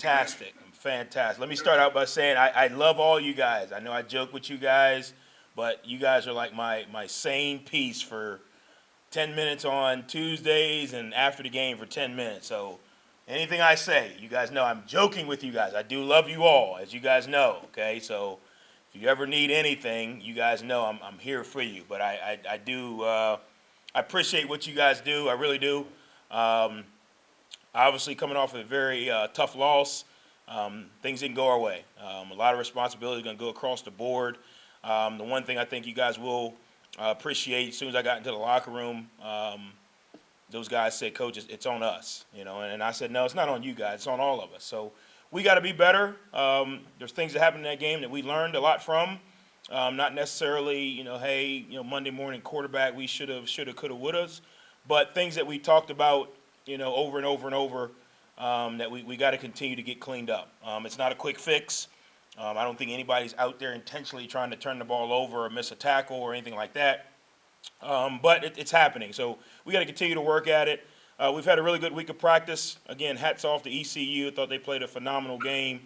fantastic. I'm fantastic. Let me start out by saying I love all you guys. I know I joke with you guys, but you guys are like my sane piece for 10 minutes on Tuesdays and after the game for 10 minutes. So anything I say, you guys know I'm joking with you guys. I do love you all, as you guys know, okay? So if you ever need anything, you guys know I'm here for you. But I do I appreciate what you guys do. I really do. Um, Obviously, coming off a very tough loss, things didn't go our way. A lot of responsibility is going to go across the board. The one thing I think you guys will appreciate, as soon as I got into the locker room, those guys said, "Coach, it's on us," and I said, "No, it's not on you guys. It's on all of us." So we got to be better. There's things that happened in that game that we learned a lot from. Not necessarily, hey, Monday morning quarterback, we should have, could have, would have, but things that we talked about, over and over and over, that we got to continue to get cleaned up. It's not a quick fix. I don't think anybody's out there intentionally trying to turn the ball over or miss a tackle or anything like that. But it's happening. So we got to continue to work at it. We've had a really good week of practice. Again, hats off to ECU. I thought they played a phenomenal game.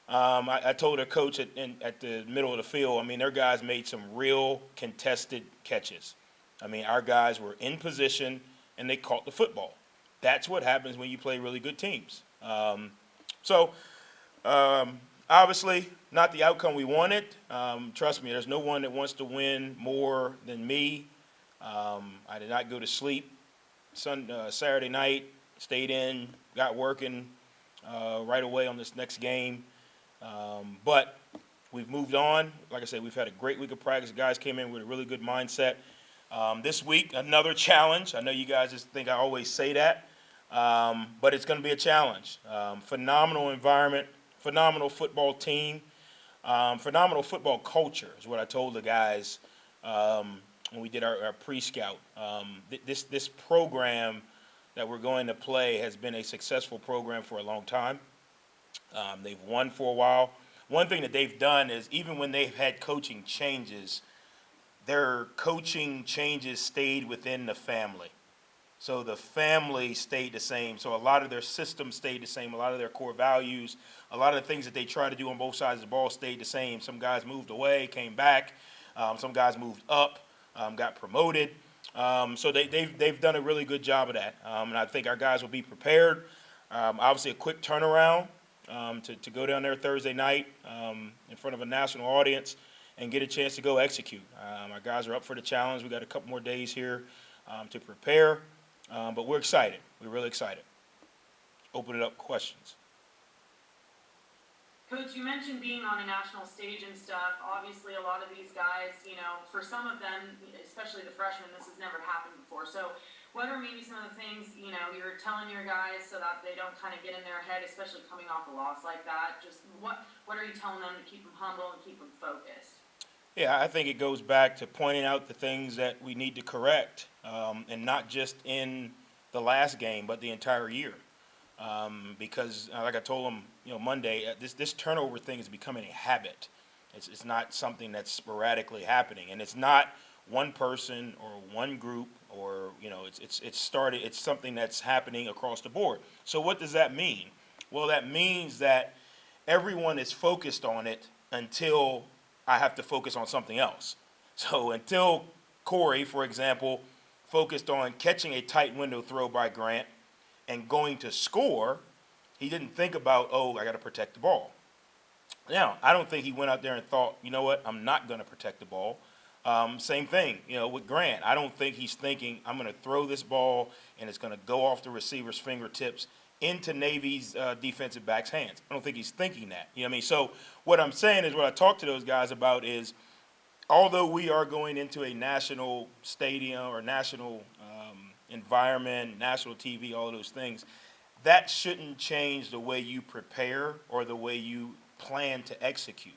I told their coach at the middle of the field, their guys made some real contested catches. Our guys were in position, and they caught the football. That's what happens when you play really good teams. Obviously, not the outcome we wanted. Trust me, there's no one that wants to win more than me. I did not go to sleep Saturday night, stayed in, got working right away on this next game. But we've moved on. Like I said, we've had a great week of practice. The guys came in with a really good mindset. This week, another challenge. I know you guys just think I always say that, but it's going to be a challenge. Phenomenal environment, phenomenal football team, phenomenal football culture is what I told the guys when we did our pre-scout. This program that we're going to play has been a successful program for a long time. They've won for a while. One thing that they've done is even when they've had coaching changes, their coaching changes stayed within the family. So the family stayed the same. So a lot of their systems stayed the same. A lot of their core values, a lot of the things that they try to do on both sides of the ball stayed the same. Some guys moved away, came back. Some guys moved up, got promoted. So they've done a really good job of that. And I think our guys will be prepared. Obviously a quick turnaround to go down there Thursday night in front of a national audience and get a chance to go execute. Our guys are up for the challenge. We got a couple more days here to prepare, but we're excited. We're really excited. Open it up, questions. Coach, you mentioned being on a national stage and stuff. Obviously, a lot of these guys, for some of them, especially the freshmen, this has never happened before. So what are maybe some of the things, you're telling your guys so that they don't kind of get in their head, especially coming off a loss like that? Just what are you telling them to keep them humble and keep them focused? Yeah, I think it goes back to pointing out the things that we need to correct, and not just in the last game, but the entire year. Because, like I told them, Monday, this turnover thing is becoming a habit. It's not something that's sporadically happening, and it's not one person or one group, or it's something that's happening across the board. So what does that mean? Well, that means that everyone is focused on it until I have to focus on something else. So until Corey, for example, focused on catching a tight window throw by Grant and going to score, he didn't think about, I got to protect the ball. Now, I don't think he went out there and thought, you know what, I'm not going to protect the ball. Same thing, with Grant. I don't think he's thinking, I'm going to throw this ball and it's going to go off the receiver's fingertips into Navy's defensive back's hands. I don't think he's thinking that. So what I'm saying is, what I talk to those guys about is, although we are going into a national stadium or national environment, national TV, all of those things, that shouldn't change the way you prepare or the way you plan to execute.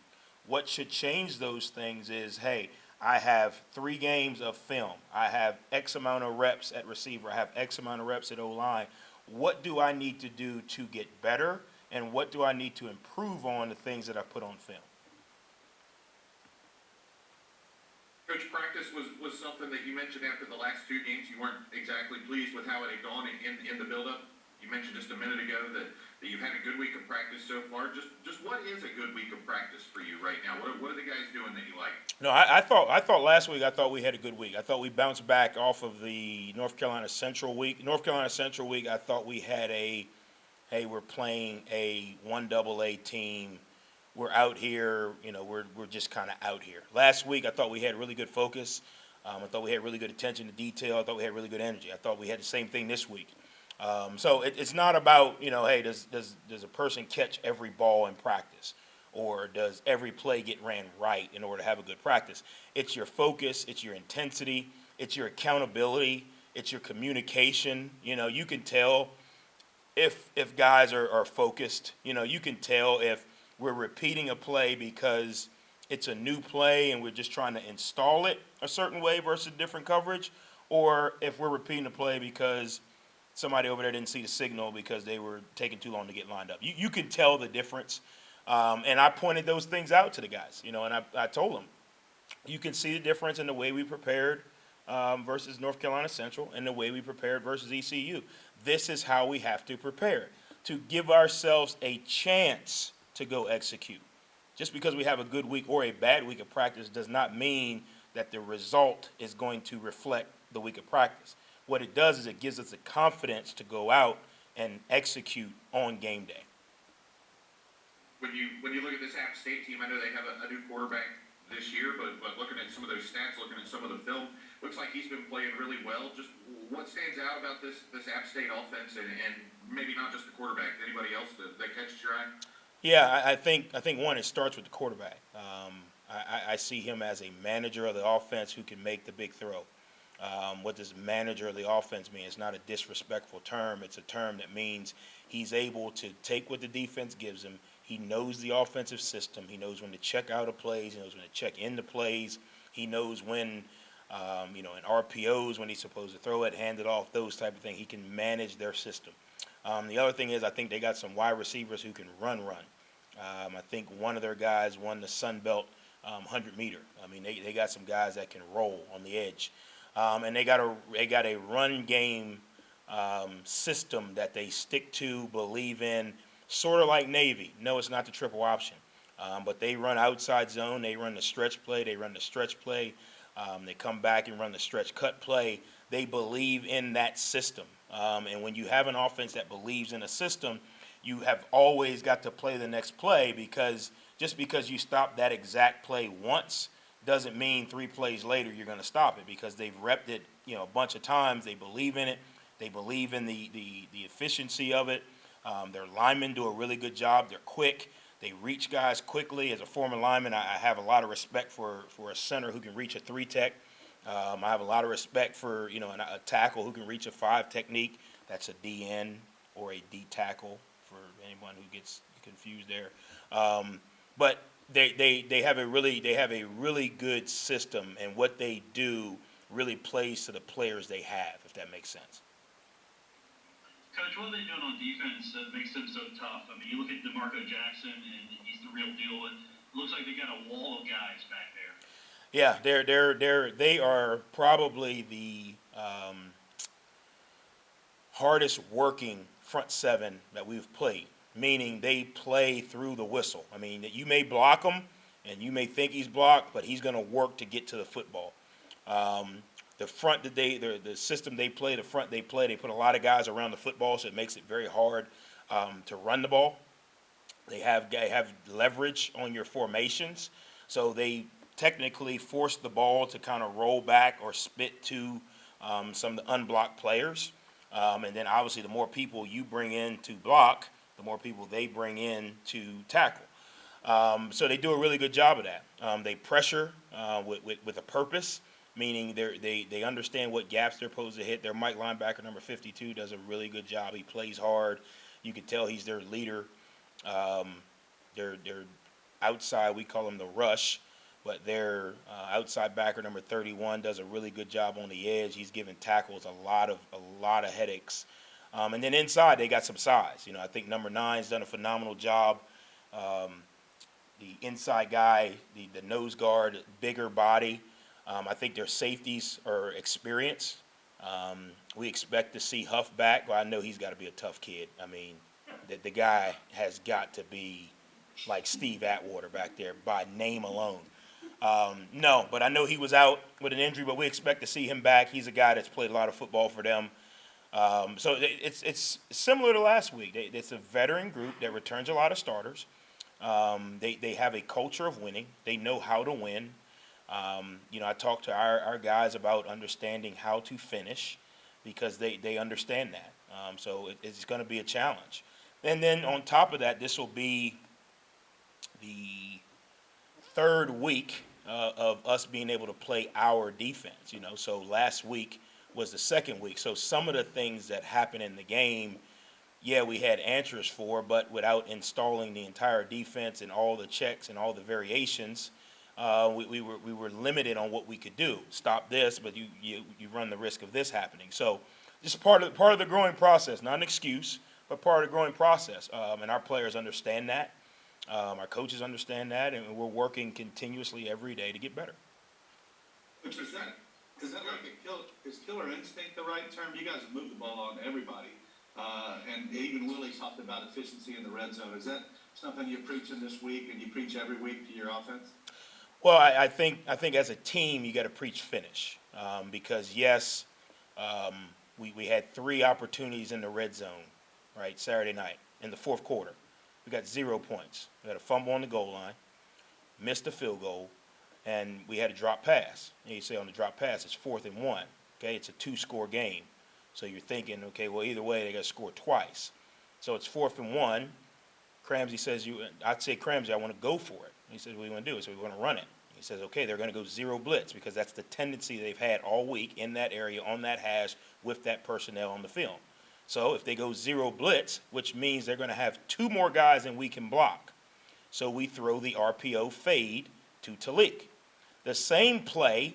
What should change those things is, hey, I have 3 games of film. I have X amount of reps at receiver. I have X amount of reps at O-line. What do I need to do to get better, and what do I need to improve on the things that I put on film? Coach, practice was something that you mentioned after the last 2 games. You weren't exactly pleased with how it had gone in the build-up. You mentioned just a minute ago that you've had a good week of practice so far. Just what is a good week of practice for you right now? What are the guys doing that you like? No, I thought last week, I thought we had a good week. I thought we bounced back off of the North Carolina Central week. North Carolina Central week, I thought we had hey, we're playing a 1AA team. We're out here, we're just kind of out here. Last week, I thought we had really good focus. I thought we had really good attention to detail. I thought we had really good energy. I thought we had the same thing this week. So it's not about, hey, does a person catch every ball in practice? Or does every play get ran right in order to have a good practice? It's your focus, it's your intensity, it's your accountability, it's your communication. You can tell if guys are focused. You can tell if we're repeating a play because it's a new play and we're just trying to install it a certain way versus different coverage, or if we're repeating a play because somebody over there didn't see the signal because they were taking too long to get lined up. You can tell the difference. And I pointed those things out to the guys, and I told them, you can see the difference in the way we prepared versus North Carolina Central and the way we prepared versus ECU. This is how we have to prepare, to give ourselves a chance to go execute. Just because we have a good week or a bad week of practice does not mean that the result is going to reflect the week of practice. What it does is it gives us the confidence to go out and execute on game day. When you look at this App State team, I know they have a new quarterback this year, but looking at some of those stats, looking at some of the film, looks like he's been playing really well. Just what stands out about this App State offense, and maybe not just the quarterback, anybody else that catches your eye? Yeah, I think one, it starts with the quarterback. I see him as a manager of the offense who can make the big throw. What does manager of the offense mean? It's not a disrespectful term. It's a term that means he's able to take what the defense gives him. He knows the offensive system. He knows when to check out of plays. He knows when to check into plays. He knows when, in RPOs, when he's supposed to throw it, hand it off, those type of things. He can manage their system. The other thing is I think they got some wide receivers who can run. I think one of their guys won the Sun Belt 100-meter. I mean, they got some guys that can roll on the edge. And they got a run game system that they stick to, believe in, sort of like Navy. No, it's not the triple option. But they run outside zone. They run the stretch play. They come back and run the stretch cut play. They believe in that system. And when you have an offense that believes in a system, you have always got to play the next play, because just because you stop that exact play once doesn't mean 3 plays later you're going to stop it, because they've repped it, a bunch of times. They believe in it. They believe in the efficiency of it. Their linemen do a really good job. They're quick. They reach guys quickly. As a former lineman, I have a lot of respect for a center who can reach a 3-tech. I have a lot of respect for a tackle who can reach a 5 technique. That's a DN or a D tackle for anyone who gets confused there. But they have a really good system, and what they do really plays to the players they have, if that makes sense. Coach, what are they doing on defense that makes them so tough? I mean, you look at DeMarco Jackson, and he's the real deal. It looks like they got a wall of guys back there. Yeah, they are probably the hardest working front seven that we've played. Meaning they play through the whistle. I mean, you may block him, and you may think he's blocked, but he's going to work to get to the football. The front that the system they play, they put a lot of guys around the football, so it makes it very hard to run the ball. They have leverage on your formations, so they technically force the ball to kind of roll back or spit to some of the unblocked players. And then obviously the more people you bring in to block, the more people they bring in to tackle. So they do a really good job of that. They pressure with a purpose, meaning they understand what gaps they're supposed to hit. Their Mike linebacker, number 52, does a really good job. He plays hard. You can tell he's their leader. Their outside, we call him the rush, but their outside backer, number 31, does a really good job on the edge. He's giving tackles a lot of headaches. And then inside, they got some size. I think number 9's done a phenomenal job. The inside guy, the nose guard, bigger body. I think their safeties are experienced. We expect to see Huff back. Well, I know he's got to be a tough kid. I mean, the guy has got to be like Steve Atwater back there by name alone. No, but I know he was out with an injury, but we expect to see him back. He's a guy that's played a lot of football for them. So it's similar to last week. It's a veteran group that returns a lot of starters. They have a culture of winning. They know how to win. I talked to our guys about understanding how to finish because they understand that. So it's going to be a challenge. And then on top of that, this will be the third week of us being able to play our defense. So last week was the second week. So some of the things that happened in the game, yeah, we had answers for, but without installing the entire defense and all the checks and all the variations, we were limited on what we could do. Stop this, but you run the risk of this happening. So just part of the growing process, not an excuse, but part of the growing process. And our players understand that. Our coaches understand that, and we're working continuously every day to get better. Which is that like is killer instinct the right term? You guys have moved the ball on to everybody. And even Willie talked about efficiency in the red zone. Is that something you're preaching this week and you preach every week to your offense? Well, I think as a team you got to preach finish because yes, we had 3 opportunities in the red zone, right, Saturday night in the fourth quarter. We got 0 points. We had a fumble on the goal line, missed a field goal, and we had a drop pass. And you say on the drop pass it's 4th and 1. Okay, it's a 2-score game. So you're thinking, okay, well, either way, they got to score twice. So it's 4th and 1. Cramsey says, I'd say, Cramsey, I want to go for it. He says, what do you want to do? So we want to run it. He says, okay, they're going to go 0 blitz because that's the tendency they've had all week in that area, on that hash, with that personnel on the film. So if they go 0 blitz, which means they're going to have 2 more guys than we can block. So we throw the RPO fade to Talik. The same play,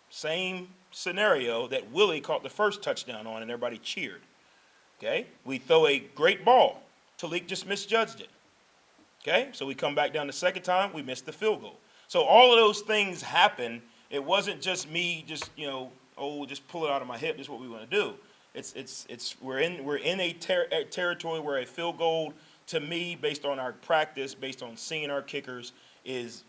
same scenario that Willie caught the first touchdown on and everybody cheered. Okay? We throw a great ball. Talik just misjudged it. Okay? So we come back down the second time, we missed the field goal. So all of those things happen. It wasn't just me just pull it out of my hip. This is what we want to do. We're in a territory where a field goal, to me, based on our practice, based on seeing our kickers, is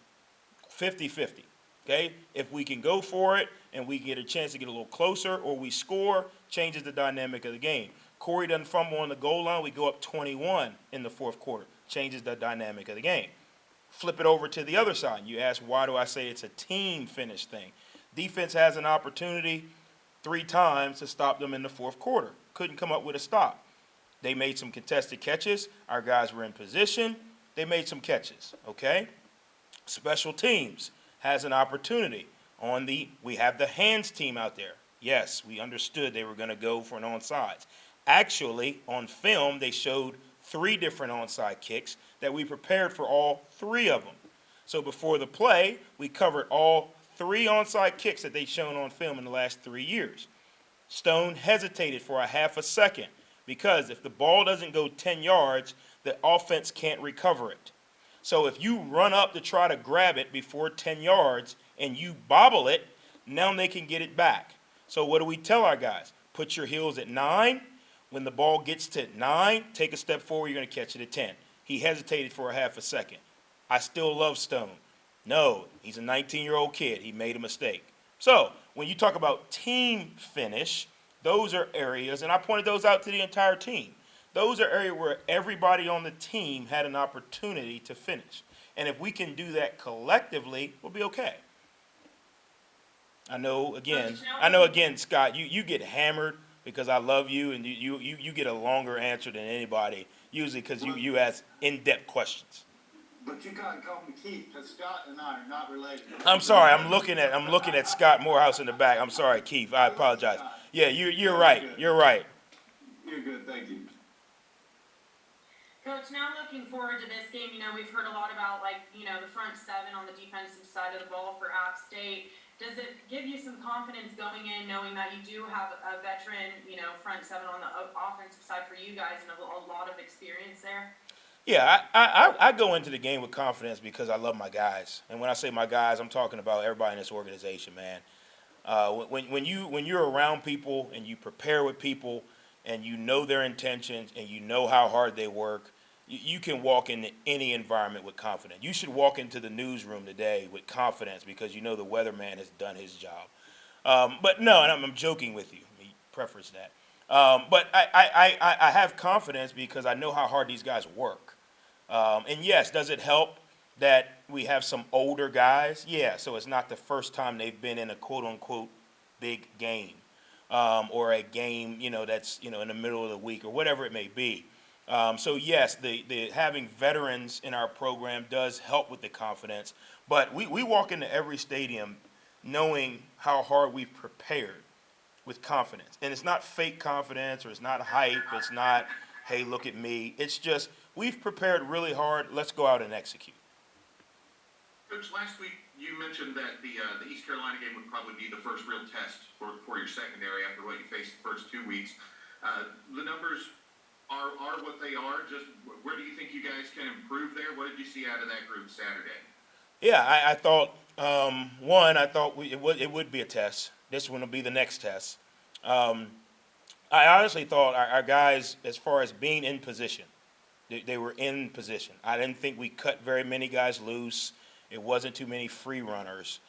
50-50. Okay? If we can go for it and we get a chance to get a little closer or we score, changes the dynamic of the game. Corey doesn't fumble on the goal line, we go up 21 in the fourth quarter, changes the dynamic of the game. Flip it over to the other side. You ask, why do I say it's a team finish thing? Defense has an opportunity 3 times to stop them in the fourth quarter. Couldn't come up with a stop. They made some contested catches. Our guys were in position. They made some catches, okay? Special teams has an opportunity. We have the hands team out there. Yes, we understood they were going to go for an onside. Actually, on film, they showed 3 different onside kicks that we prepared for all 3 of them. So before the play, we covered all 3 onside kicks that they've shown on film in the last 3 years. Stone hesitated for a half a second because if the ball doesn't go 10 yards, the offense can't recover it. So if you run up to try to grab it before 10 yards and you bobble it, now they can get it back. So what do we tell our guys? Put your heels at 9. When the ball gets to 9, take a step forward, you're going to catch it at 10. He hesitated for a half a second. I still love Stone. No, he's a 19-year-old kid. He made a mistake. So when you talk about team finish, those are areas, and I pointed those out to the entire team. Those are areas where everybody on the team had an opportunity to finish. And if we can do that collectively, we'll be okay. I know, again, Scott, you get hammered because I love you, and you get a longer answer than anybody, usually because you ask in-depth questions. But you gotta call me Keith, because Scott and I are not related. I'm sorry, I'm looking at Scott Morehouse in the back. I'm sorry, Keith. I apologize. Yeah, you're right. You're right. You're good, thank you. Coach, now looking forward to this game, we've heard a lot about, the front 7 on the defensive side of the ball for App State. Does it give you some confidence going in, knowing that you do have a veteran, front 7 on the offensive side for you guys and a lot of experience there? Yeah, I go into the game with confidence because I love my guys. And when I say my guys, I'm talking about everybody in this organization, man. When you're around people and you prepare with people and you know their intentions and you know how hard they work, you can walk into any environment with confidence. You should walk into the newsroom today with confidence because you know the weatherman has done his job. But no, and I'm joking with you. Let me preface that. But I have confidence because I know how hard these guys work. And yes, does it help that we have some older guys? Yeah, so it's not the first time they've been in a quote unquote big game, or a game, that's, in the middle of the week or whatever it may be. So yes, the having veterans in our program does help with the confidence, but we walk into every stadium knowing how hard we've prepared with confidence. And it's not fake confidence or it's not hype. It's not, hey, look at me. It's just, we've prepared really hard. Let's go out and execute. Coach, last week you mentioned that the East Carolina game would probably be the first real test for your secondary after what you faced the first 2 weeks. The numbers are what they are. Just where do you think you guys can improve there? What did you see out of that group Saturday? Yeah, I thought, I thought it would be a test. This one will be the next test. I honestly thought our guys, as far as being in position, they were in position. I didn't think we cut very many guys loose. It wasn't too many free runners.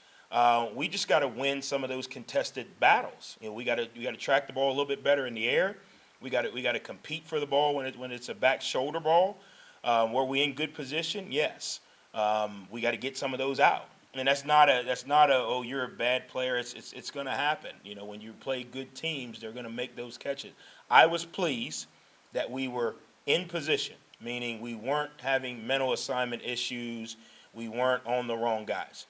We just got to win some of those contested battles. We got to track the ball a little bit better in the air. We got to compete for the ball when it's a back shoulder ball. Were we in good position? Yes. We got to get some of those out. And that's not a oh, you're a bad player. It's going to happen. When you play good teams, they're going to make those catches. I was pleased that we were in position, meaning we weren't having mental assignment issues. We weren't on the wrong guys.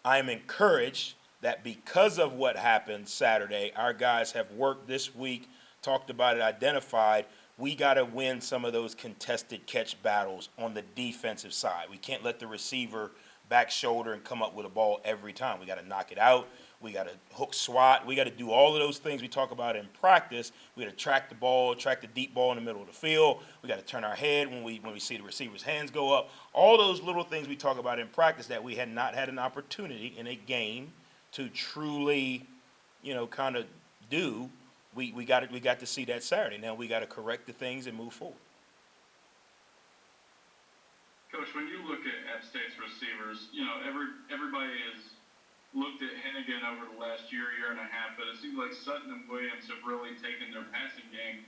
I'm encouraged that because of what happened Saturday, our guys have worked this week, talked about it, identified. We got to win some of those contested catch battles on the defensive side. We can't let the receiver back shoulder and come up with a ball every time. We got to knock it out. We got to hook swat. We got to do all of those things we talk about in practice. We got to track the ball, track the deep ball in the middle of the field. We got to turn our head when we see the receiver's hands go up. All those little things we talk about in practice that we had not had an opportunity in a game to truly, kind of do. We got to see that Saturday. Now we got to correct the things and move forward. Coach, when you look at App State's receivers, everybody has looked at Hennigan over the last year and a half, but it seems like Sutton and Williams have really taken their passing game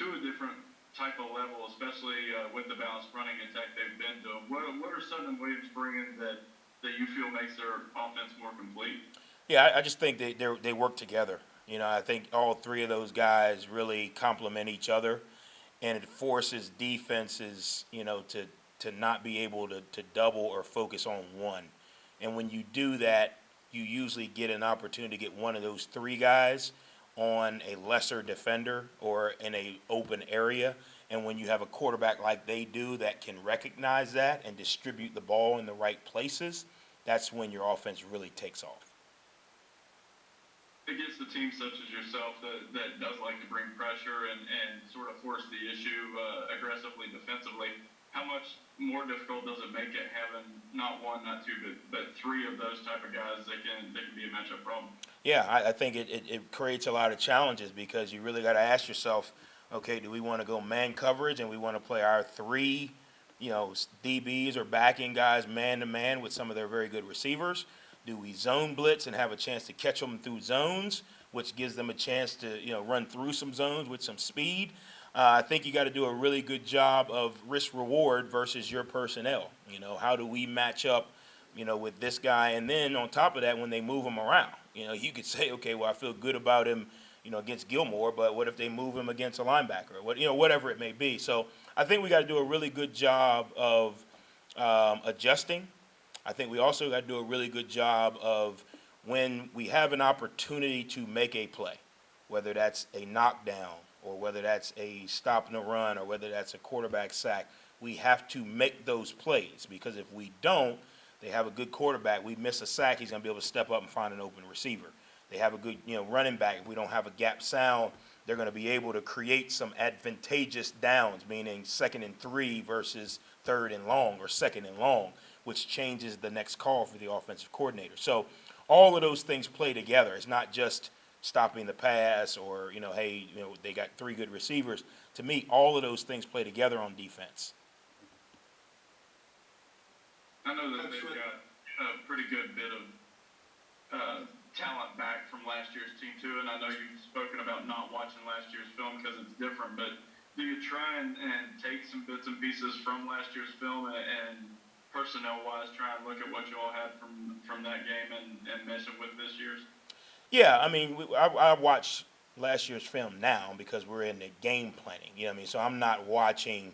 to a different type of level, especially with the balanced running attack they've been doing. What are Sutton and Williams bringing that you feel makes their offense more complete? Yeah, I just think they work together. I think all three of those guys really complement each other, and it forces defenses, to not be able to double or focus on one. And when you do that, you usually get an opportunity to get one of those three guys on a lesser defender or in a open area. And when you have a quarterback like they do that can recognize that and distribute the ball in the right places, that's when your offense really takes off. Against the team such as yourself that does like to bring pressure and sort of force the issue aggressively defensively, how much more difficult does it make it having not one, not two, but three of those type of guys that can be a matchup problem? Yeah, I think it creates a lot of challenges because you really got to ask yourself, okay, do we want to go man coverage and we want to play our three, DBs or backing guys man to man with some of their very good receivers? Do we zone blitz and have a chance to catch them through zones, which gives them a chance to run through some zones with some speed? I think you got to do a really good job of risk reward versus your personnel. How do we match up, with this guy? And then on top of that, when they move him around, you could say, okay, well, I feel good about him, against Gilmore, but what if they move him against a linebacker or whatever it may be. So I think we got to do a really good job of adjusting. I think we also got to do a really good job of when we have an opportunity to make a play, whether that's a knockdown or whether that's a stop and a run or whether that's a quarterback sack, we have to make those plays because if we don't, they have a good quarterback. We miss a sack, he's going to be able to step up and find an open receiver. They have a good running back. If we don't have a gap sound, they're going to be able to create some advantageous downs, meaning 2nd and 3 versus 3rd and long or 2nd and long, which changes the next call for the offensive coordinator. So all of those things play together. It's not just stopping the pass or, hey, they got 3 good receivers. To me, all of those things play together on defense. I know that they've got a pretty good bit of talent back from last year's team too, and I know you've spoken about not watching last year's film because it's different, but do you try and take some bits and pieces from last year's film and personnel-wise try and look at what you all had from that game and mesh it with this year's? Yeah, I mean, I watch last year's film now because we're in the game planning, so I'm not watching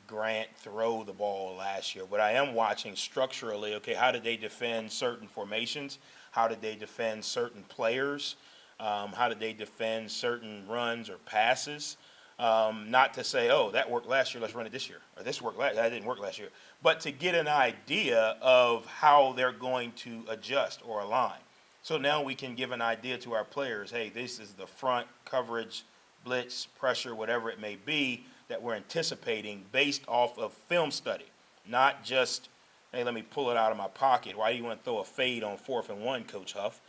Grant throw the ball last year, but I am watching structurally, okay, how did they defend certain formations? How did they defend certain players? How did they defend certain runs or passes? Not to say, oh, that worked last year, let's run it this year. Or this worked that didn't work last year. But to get an idea of how they're going to adjust or align. So now we can give an idea to our players, hey, this is the front coverage, blitz, pressure, whatever it may be, that we're anticipating based off of film study, not just, hey, let me pull it out of my pocket. Why do you want to throw a fade on 4th and 1, Coach Huff?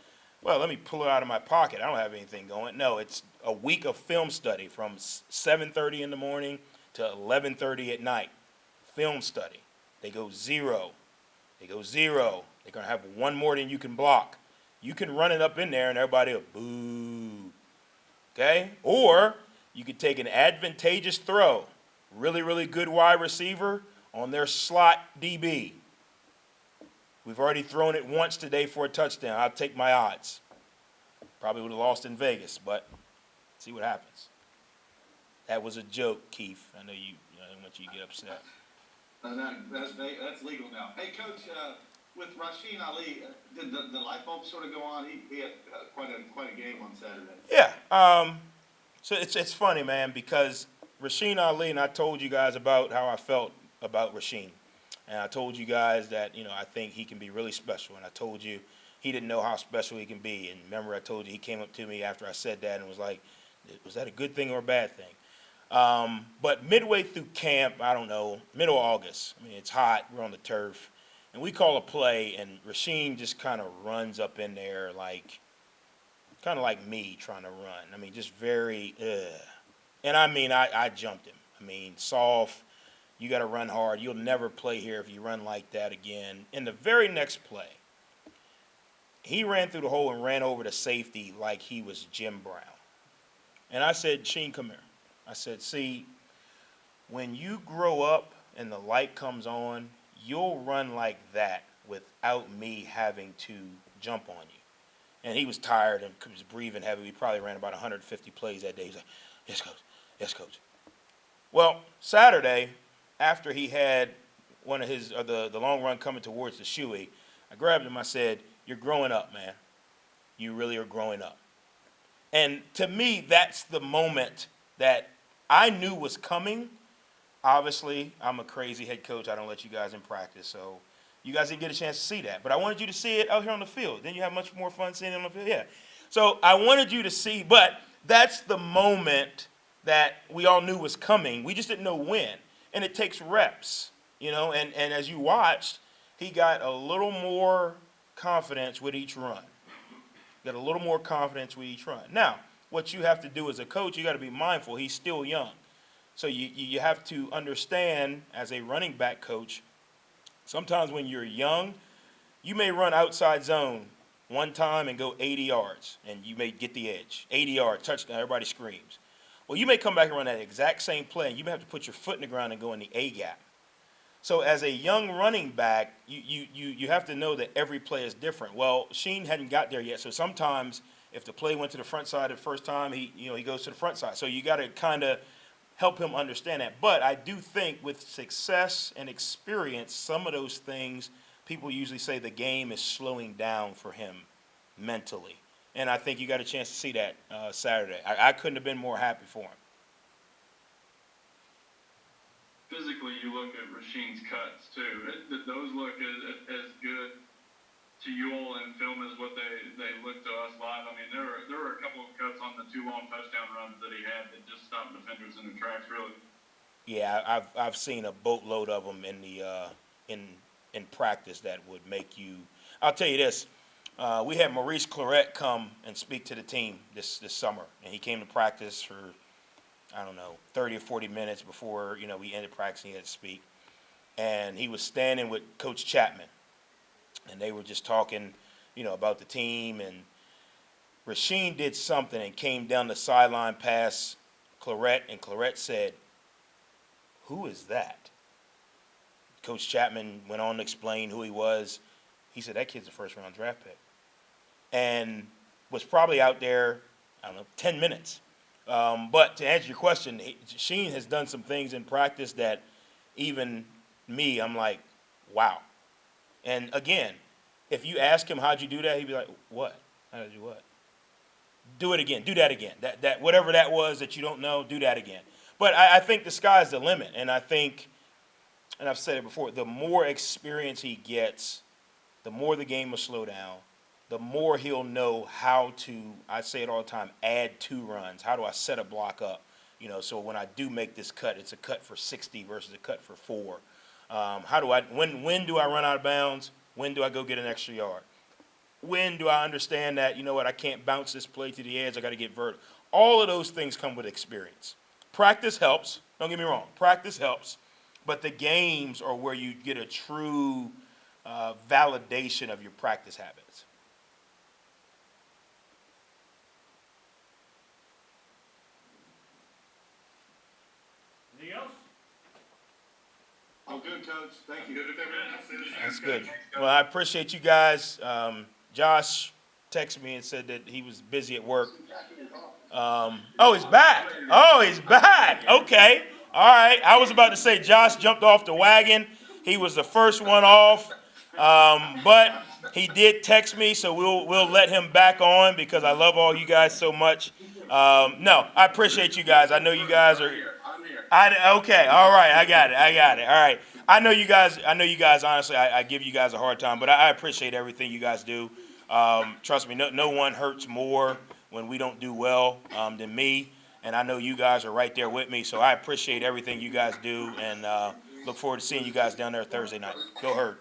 Well, let me pull it out of my pocket. I don't have anything going. No, it's a week of film study from 7:30 in the morning to 11:30 at night. Film study. They go zero. They're going to have one more than you can block. You can run it up in there and everybody will boo. Okay? Or you could take an advantageous throw, really, really good wide receiver on their slot DB. We've already thrown it once today for a touchdown. I'll take my odds. Probably would have lost in Vegas, but see what happens. That was a joke, Keith. I know I don't want you to get upset. That's legal now. Hey, Coach, with Rasheen Ali, did the light bulb sort of go on? He had quite a game on Saturday. Yeah. So it's funny, man, because Rasheen Ali, and I told you guys about how I felt about Rasheen. And I told you guys that, I think he can be really special. And I told you he didn't know how special he can be. And remember, I told you he came up to me after I said that and was like, was that a good thing or a bad thing? But midway through camp, I don't know, middle of August, it's hot, we're on the turf, and we call a play, and Rasheen just kind of runs up in there kind of like me trying to run. Just very, And I jumped him. Soft, you got to run hard. You'll never play here if you run like that again. In the very next play, he ran through the hole and ran over the safety like he was Jim Brown. And I said, Sheen, come here. I said, see, when you grow up and the light comes on, you'll run like that without me having to jump on you. And he was tired and was breathing heavy. We probably ran about 150 plays that day. He's like, yes, coach. Yes, coach. Well, Saturday, after he had one of his the long run coming towards the shoey, I grabbed him. I said, you're growing up, man. You really are growing up. And to me, that's the moment that I knew was coming. Obviously, I'm a crazy head coach. I don't let you guys in practice, so you guys didn't get a chance to see that. But I wanted you to see it out here on the field. Then you have much more fun seeing it on the field. Yeah. So I wanted you to see, but that's the moment that we all knew was coming. We just didn't know when. And it takes reps, and as you watched, he got a little more confidence with each run. Got a little more confidence with each run. Now, what you have to do as a coach, you got to be mindful. He's still young. So you have to understand, as a running back coach, sometimes when you're young, you may run outside zone one time and go 80 yards, and you may get the edge. 80 yards, touchdown, everybody screams. Well, you may come back and run that exact same play, and you may have to put your foot in the ground and go in the A gap. So as a young running back, you have to know that every play is different. Well, Sheen hadn't got there yet, so sometimes if the play went to the front side the first time, he goes to the front side. So you got to kind of help him understand that. But I do think with success and experience, some of those things, people usually say the game is slowing down for him mentally. And I think you got a chance to see that Saturday. I couldn't have been more happy for him. Physically, you look at Rasheen's cuts, too. Those look as good to you all in film as what they look to us live. There were a couple of cuts on the 2 long touchdown runs that he had that just stopped defenders in their tracks, really. Yeah, I've seen a boatload of them in practice that would make you. I'll tell you this: we had Maurice Claret come and speak to the team this summer, and he came to practice for, I don't know, 30 or 40 minutes before, we ended practice and he had to speak. And he was standing with Coach Chapman, and they were just talking, about the team. And Rasheen did something and came down the sideline past Claret, and Claret said, "Who is that?" Coach Chapman went on to explain who he was. He said, "That kid's a first-round draft pick." And was probably out there, 10 minutes. But to answer your question, Sheen has done some things in practice that even me, I'm like, wow. And again, if you ask him, how'd you do that? He'd be like, what? How did you what? Do it again. Do that again. That whatever that was that you don't know, do that again. But I think the sky's the limit. And I think, and I've said it before, the more experience he gets, the more the game will slow down, the more he'll know how to, I say it all the time, add 2 runs. How do I set a block up? So when I do make this cut, it's a cut for 60 versus a cut for 4. When do I run out of bounds? When do I go get an extra yard? When do I understand that, I can't bounce this play to the edge, I got to get vertical? All of those things come with experience. Practice helps. Don't get me wrong. Practice helps. But the games are where you get a true validation of your practice habits. Anything else? I'm good, Coach. Thank you. Good if everyone else is. That's good. Well, I appreciate you guys. Josh texted me and said that he was busy at work. Oh, he's back. Oh, he's back. Okay. All right. I was about to say Josh jumped off the wagon. He was the first one off. But he did text me, so we'll let him back on because I love all you guys so much. No, I appreciate you guys. I know you guys are. Okay, all right, I got it. All right, I know you guys. Honestly, I give you guys a hard time, but I appreciate everything you guys do. Trust me, no one hurts more when we don't do well than me, and I know you guys are right there with me. So I appreciate everything you guys do, and look forward to seeing you guys down there Thursday night. Go Herd.